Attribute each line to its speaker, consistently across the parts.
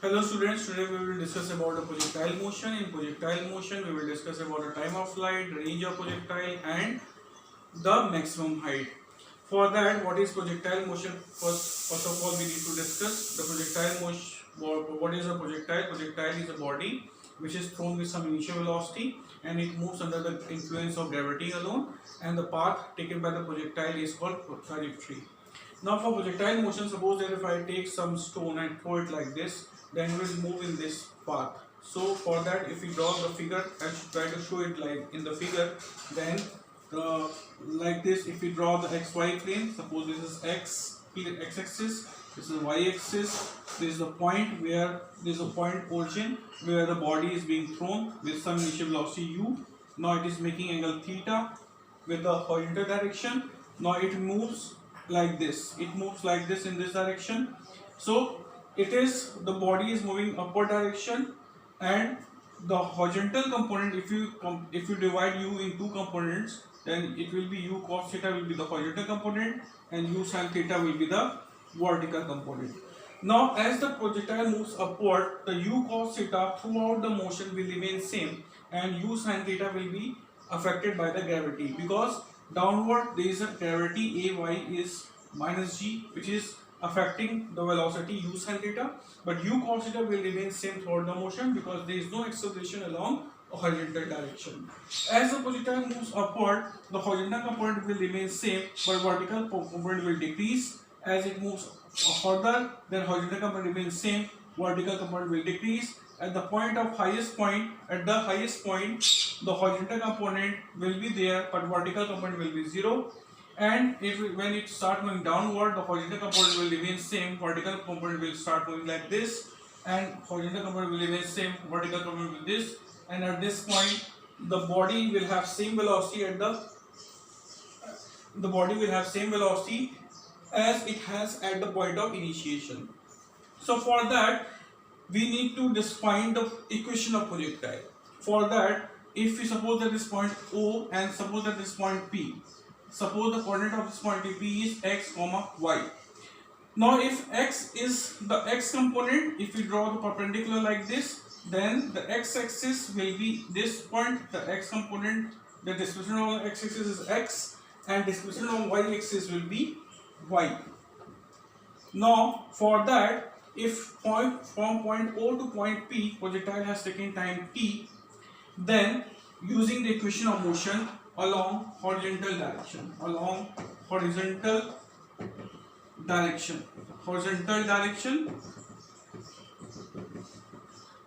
Speaker 1: Hello students, today we will discuss about the projectile motion. In projectile motion, we will discuss about the time of flight, range of projectile and the maximum height. For that, what is projectile motion? First of all, we need to discuss the projectile motion. What is a projectile? Projectile is a body which is thrown with some initial velocity and it moves under the influence of gravity alone, and the path taken by the projectile is called trajectory. Now for projectile motion, suppose that if I take some stone and throw it like this, then it will move in this path. So for that, if we draw the figure, I should try to show it like in the figure, then like this, if we draw the xy plane, suppose this is x-axis, this is y-axis, this is the point where this is a point origin where the body is being thrown with some initial velocity u. Now it is making angle theta with the horizontal direction. Now it moves like this, it moves like this in this direction. So it is, the body is moving upward direction, and the horizontal component, if you divide u in two components, then it will be u cos theta will be the horizontal component and u sin theta will be the vertical component. Now as the projectile moves upward, the u cos theta throughout the motion will remain same and u sin theta will be affected by the gravity, because downward there is a gravity ay is minus g, which is affecting the velocity u sin theta, but u cos theta will remain same throughout the motion because there is no acceleration along a horizontal direction. As the projectile moves upward, the horizontal component will remain same but vertical component will decrease. As it moves further, then horizontal component remains same, vertical component will decrease. At the point of highest point, the horizontal component will be there but vertical component will be 0. And when it starts going downward, the horizontal component will remain same, vertical component will start moving like this, and horizontal component will remain same, vertical component will this. And at this point, the body will have same velocity as it has at the point of initiation. So for that, we need to define the equation of projectile. For that, if we suppose that this point O and suppose that this point P, suppose the coordinate of this point P is x, y. Now if x is the x component, if we draw the perpendicular like this, then the x-axis will be this point, the x component, the displacement of x-axis is x and displacement of y-axis will be y. Now for that, if from point O to point P projectile has taken time t, then using the equation of motion along horizontal direction,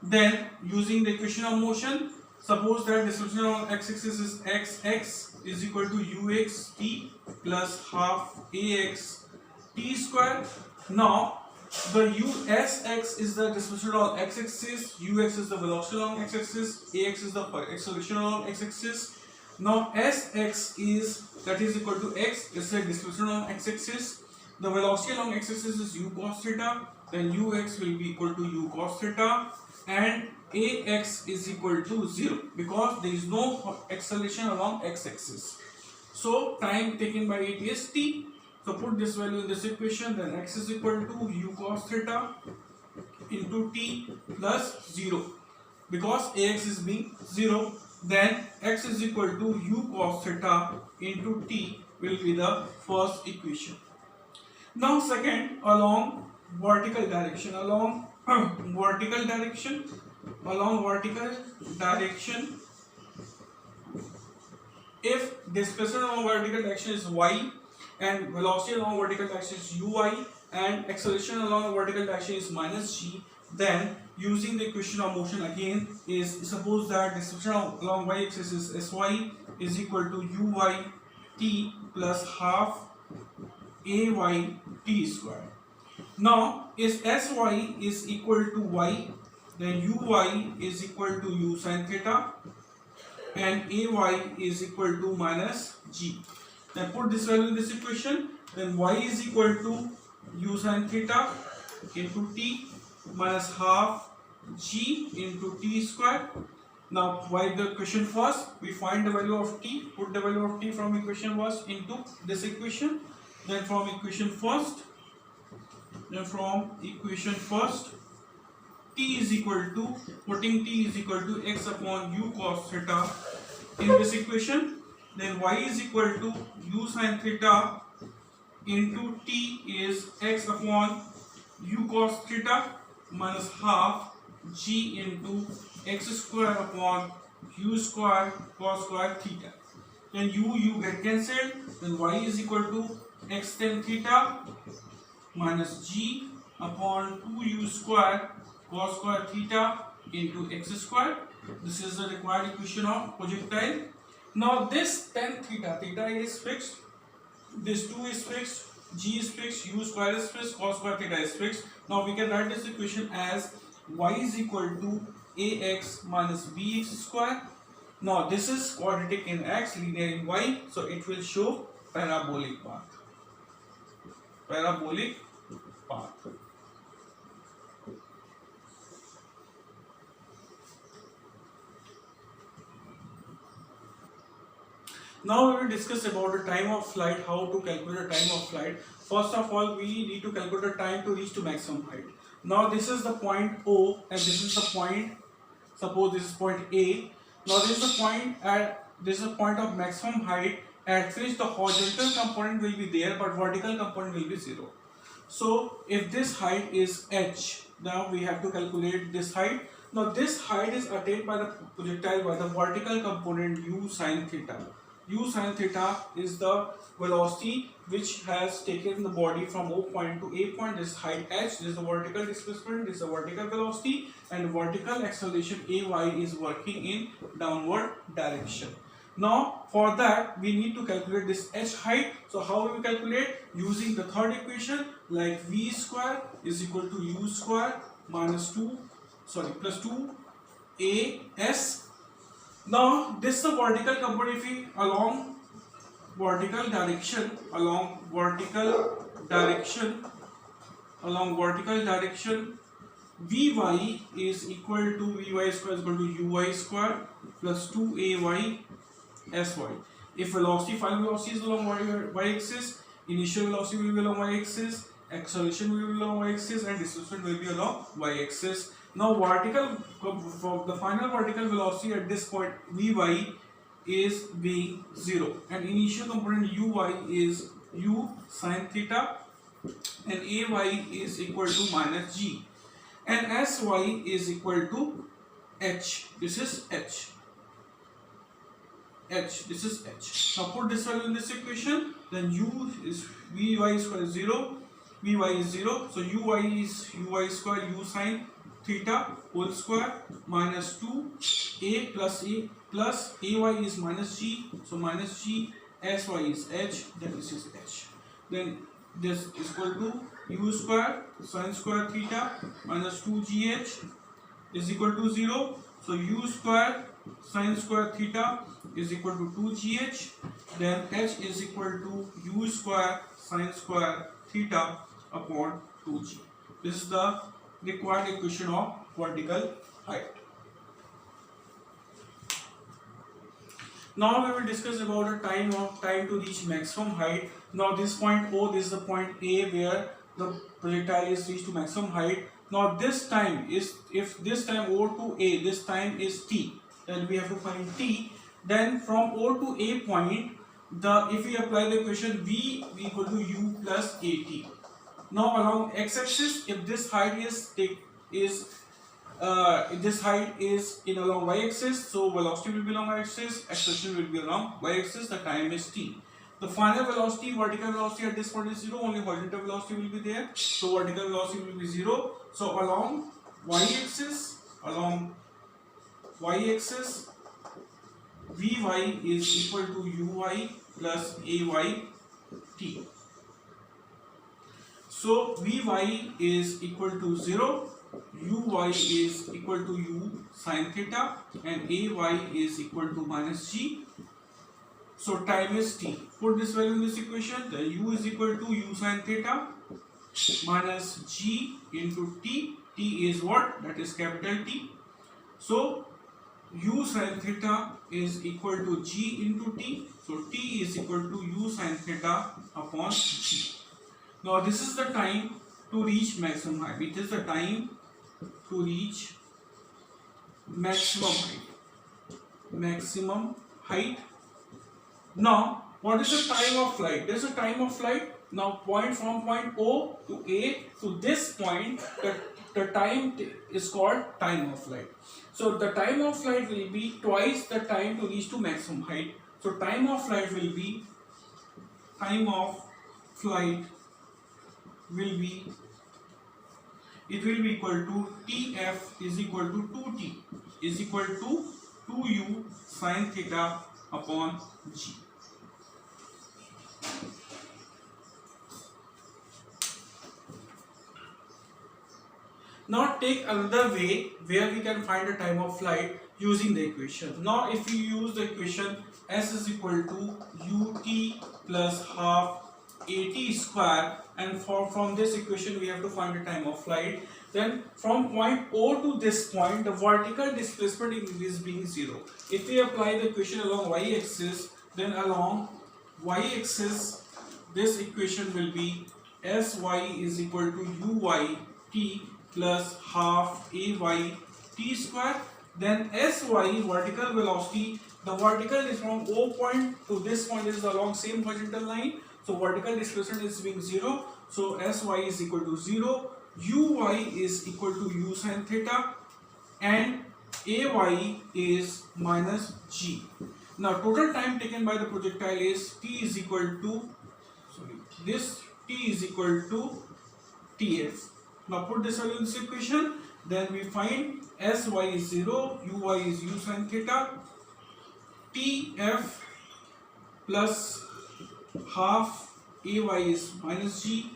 Speaker 1: then using the equation of motion, suppose that displacement of x-axis is x is equal to ux t plus half ax t square. Now the usx is the displacement of x-axis, ux is the velocity along x-axis, ax is the acceleration along x-axis. Now sx is equal to x is the displacement along x-axis. The velocity along x-axis is u cos theta, then ux will be equal to u cos theta, and ax is equal to 0 because there is no acceleration along x-axis. So time taken by it is t. So put this value in this equation, then x is equal to u cos theta into t plus 0. Because ax is being 0, then x is equal to u cos theta into t will be the first equation. Now second, along vertical direction, if displacement along vertical direction is y and velocity along vertical direction is uy and acceleration along vertical direction is minus g, then using the equation of motion again is, suppose that displacement along y-axis is sy is equal to uy t plus half ay t square. Now if sy is equal to y, then uy is equal to u sin theta and ay is equal to minus g. Then put this value in this equation, then y is equal to u sin theta into t minus half g into t square. Now write the equation first, we find the value of t, put the value of t from equation first into this equation, then from equation first t is equal to, putting t is equal to x upon u cos theta in this equation, then y is equal to u sin theta into t is x upon u cos theta minus half g into x square upon u square cos square theta. Then u get cancelled, then y is equal to x tan theta minus g upon 2u square cos square theta into x square. This is the required equation of projectile. Now this tan theta, theta is fixed, this 2 is fixed, g is fixed, u square is fixed, cos square theta is fixed. Now we can write this equation as y is equal to ax minus bx square. Now this is quadratic in x, linear in y, so it will show parabolic path. Parabolic path. Now we will discuss about the time of flight, how to calculate the time of flight. First of all, we need to calculate the time to reach to maximum height. Now this is the point O and this is the point, suppose this is point A. Now this is the point of maximum height at which the horizontal component will be there but vertical component will be 0. So if this height is h, now we have to calculate this height. Now this height is attained by the projectile by the vertical component u sin theta. U sin theta is the velocity which has taken the body from O point to A point. This height h, this is the vertical displacement, this is the vertical velocity, and vertical acceleration ay is working in downward direction. Now for that we need to calculate this h height. So how will we calculate? Using the third equation, like v square is equal to u square minus plus 2 as. Now this is the vertical component. If we along vertical direction, vy is equal to vy square is equal to uy square plus 2ay sy. If velocity, final velocity is along y axis, initial velocity will be along y axis, acceleration will be along y axis, and displacement will be along y axis. Now the final vertical velocity at this point vy is being 0, and initial component uy is u sin theta, and ay is equal to minus g, and sy is equal to h. This is h. This is h. Now put this value in this equation. Then u is vy square is 0. Vy is 0. So uy is uy square u sin theta whole square minus 2 plus ay is minus g. So minus g, sy is h. Then this is h. Then this is equal to u square sin square theta minus 2gh is equal to 0. So u square sin square theta is equal to 2gh. Then h is equal to u square sin square theta upon 2g. This is the required equation of vertical height. Now we will discuss about the time to reach maximum height. Now this point O, this is the point A where the projectile is reached to maximum height. Now this time is, if this time O to A, this time is t, then we have to find t. Then from O to A point, if we apply the equation v equal to u plus at. Now along x-axis, if this height is in along y-axis, so velocity will be along y-axis, acceleration will be along y-axis, the time is t. The final velocity, vertical velocity at this point is 0, only horizontal velocity will be there, so vertical velocity will be 0. So along y-axis, vy is equal to uy plus ay t. So vy is equal to 0, uy is equal to u sin theta, and ay is equal to minus g. So time is t. Put this value in this equation. The u is equal to u sin theta minus g into t. T is what? That is capital T. So u sin theta is equal to g into t. So t is equal to u sin theta upon g. Now this is the time to reach maximum height. It is the time to reach maximum height. Maximum height. Now, what is the time of flight? There is a time of flight. Now, from point O to A to this point, the time is called time of flight. So, the time of flight will be twice the time to reach to maximum height. So, time of flight will be it will be equal to TF is equal to 2T is equal to 2U sin theta upon G. Now take another way where we can find the time of flight using the equation. Now if you use the equation S is equal to UT plus half AT square, and from this equation we have to find the time of flight. Then from point O to this point, the vertical displacement is being 0. If we apply the equation along y-axis, then along y-axis this equation will be Sy is equal to Uyt plus half Ayt square. Then Sy, vertical velocity, the vertical is from O point to this point is along same horizontal line. So vertical displacement is being 0. So Sy is equal to 0. Uy is equal to U sin theta, and Ay is minus G. Now total time taken by the projectile is T is equal to Tf. Now put this value in this equation, then we find Sy is 0, Uy is U sin theta, Tf plus half Ay is minus G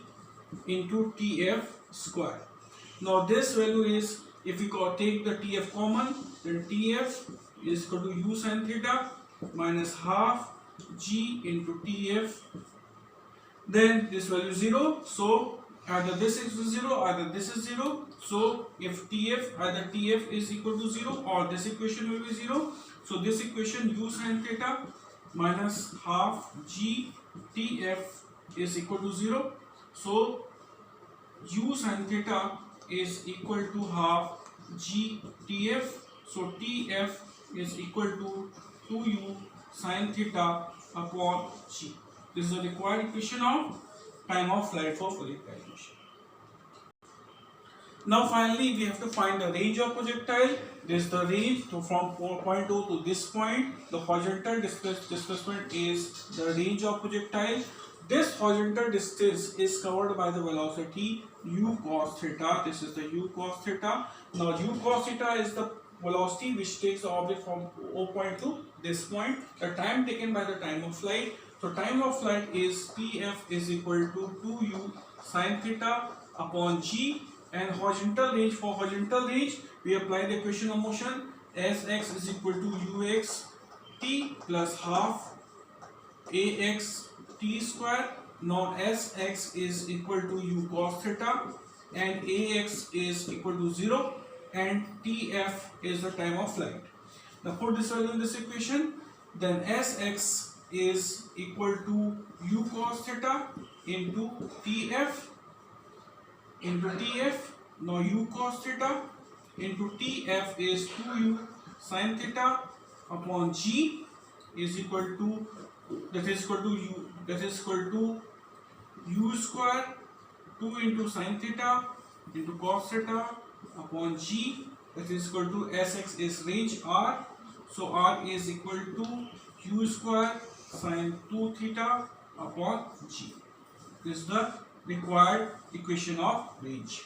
Speaker 1: into Tf square. Now this value is, if we take the Tf common, then Tf is equal to U sin theta minus half G into Tf. Then this value is 0. So either this is 0, either this is 0. So if either Tf is equal to 0 or this equation will be 0. So this equation U sin theta minus half G Tf is equal to 0. So U sin theta is equal to half G Tf. So Tf is equal to 2U sin theta upon G. This is the required equation of time of flight for projectile motion. Now finally we have to find the range of projectile. This is the range from point O to this point. The horizontal displacement is the range of projectile. This horizontal distance is covered by the velocity u cos theta. This is the u cos theta. Now u cos theta is the velocity which takes the object from O point to this point. The time taken by the time of flight. So time of flight is Tf is equal to 2u sin theta upon G, and horizontal range, for horizontal range we apply the equation of motion Sx is equal to ux t plus half ax t square. Now Sx is equal to u cos theta and ax is equal to 0, and Tf is the time of flight. Now put this value in this equation, then Sx is equal to u cos theta into Tf. Now u cos theta into Tf is 2u sin theta upon G is equal to u square 2 into sin theta into cos theta upon G, that is equal to Sx is range R. So R is equal to u square sin 2 theta upon G. This is the required equation of range.